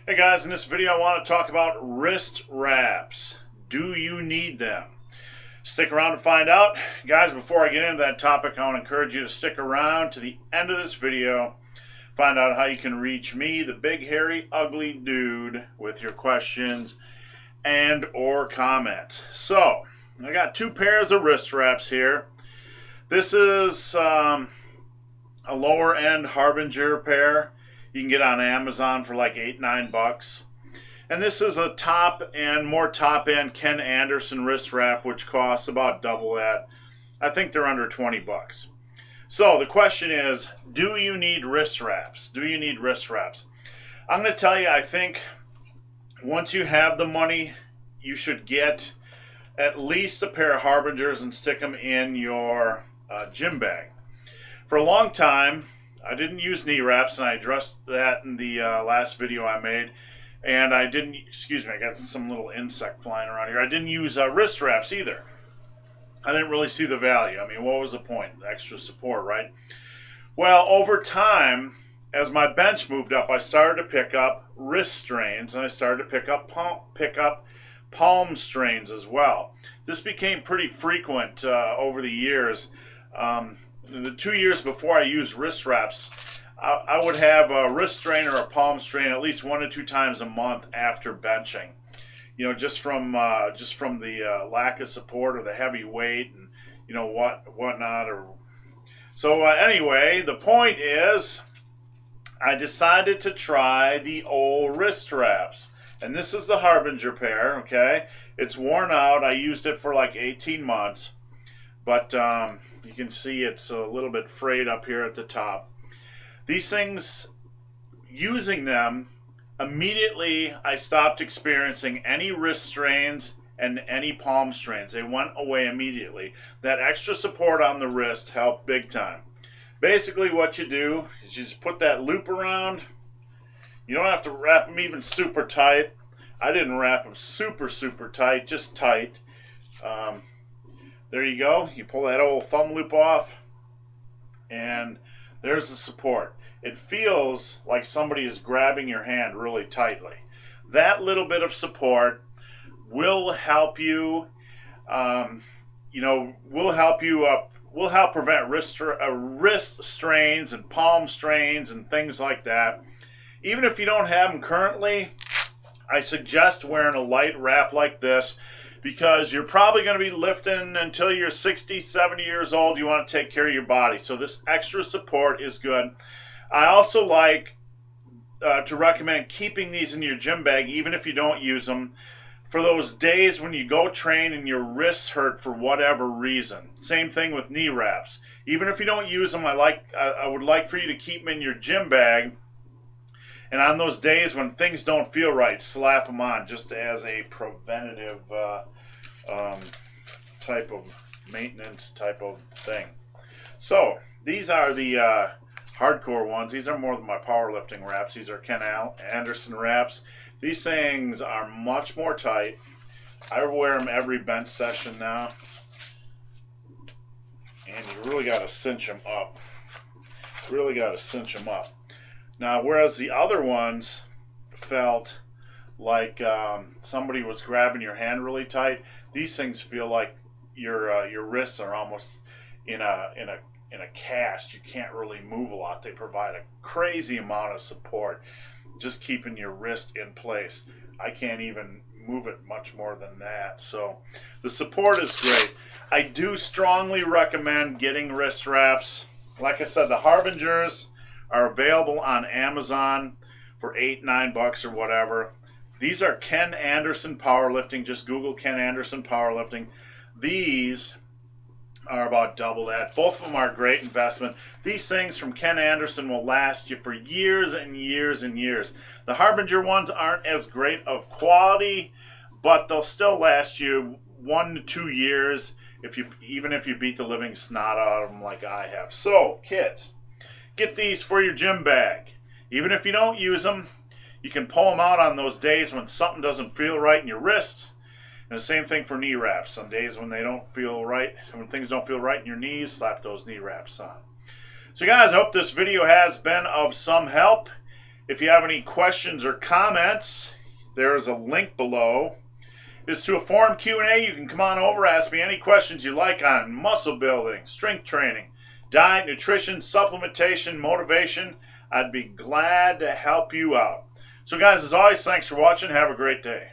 Hey guys, in this video I want to talk about wrist wraps. Do you need them? Stick around to find out. Guys, before I get into that topic, I want to encourage you to stick around to the end of this video. Find out how you can reach me, the big, hairy, ugly dude, with your questions and or comments. So, I got two pairs of wrist wraps here. This is a lower end Harbinger pair. You can get on Amazon for like $8-9. And this is a top and more top end Ken Anderson wrist wrap, which costs about double that. I think they're under 20 bucks. So the question is, do you need wrist wraps? Do you need wrist wraps? I'm going to tell you, I think once you have the money, you should get at least a pair of Harbingers and stick them in your gym bag. For a long time, I didn't use knee wraps, and I addressed that in the last video I made. And I didn't, excuse me, I got some little insect flying around here. I didn't use wrist wraps either. I didn't really see the value. I mean, what was the point? Extra support, right? Well, over time, as my bench moved up, I started to pick up wrist strains, and I started to pick up palm strains as well. This became pretty frequent over the years. The 2 years before I used wrist wraps, I would have a wrist strain or a palm strain at least 1 to 2 times a month after benching. You know, just from the lack of support or the heavy weight and you know whatnot. So anyway, the point is, I decided to try the old wrist wraps, and this is the Harbinger pair. Okay, it's worn out. I used it for like 18 months, but you can see it's a little bit frayed up here at the top. These things, using them, immediately I stopped experiencing any wrist strains and any palm strains. They went away immediately. That extra support on the wrist helped big time. Basically what you do is you just put that loop around. You don't have to wrap them even super tight. I didn't wrap them super tight, just tight. There you go. You pull that old thumb loop off, and there's the support. It feels like somebody is grabbing your hand really tightly. That little bit of support will help you, will help prevent wrist strains and palm strains and things like that. Even if you don't have them currently, I suggest wearing a light wrap like this, because you're probably going to be lifting until you're 60, 70 years old. You want to take care of your body. So this extra support is good. I also like to recommend keeping these in your gym bag, even if you don't use them, for those days when you go train and your wrists hurt for whatever reason. Same thing with knee wraps. Even if you don't use them, I would like for you to keep them in your gym bag. And on those days when things don't feel right, slap them on, just as a preventative type of maintenance type of thing. So these are the hardcore ones. These are more than my powerlifting wraps. These are Ken Anderson wraps. These things are much more tight. I wear them every bench session now. And you really got to cinch them up. Really got to cinch them up. Now, whereas the other ones felt like somebody was grabbing your hand really tight, these things feel like your wrists are almost in a cast. You can't really move a lot. They provide a crazy amount of support, just keeping your wrist in place. I can't even move it much more than that. So the support is great. I do strongly recommend getting wrist wraps. Like I said, the Harbingers are available on Amazon for $8-9 or whatever. These are Ken Anderson Powerlifting. Just Google Ken Anderson Powerlifting. These are about double that. Both of them are a great investment. These things from Ken Anderson will last you for years and years and years. The Harbinger ones aren't as great of quality, but they'll still last you 1 to 2 years even if you beat the living snot out of them like I have. So, kids, get these for your gym bag. Even if you don't use them, you can pull them out on those days when something doesn't feel right in your wrists. And the same thing for knee wraps. Some days when they don't feel right, when things don't feel right in your knees, slap those knee wraps on. So guys, I hope this video has been of some help. If you have any questions or comments, there is a link below. It's to a forum Q&A. You can come on over, ask me any questions you like on muscle building, strength training, diet, nutrition, supplementation, motivation. I'd be glad to help you out. So guys, as always, thanks for watching. Have a great day.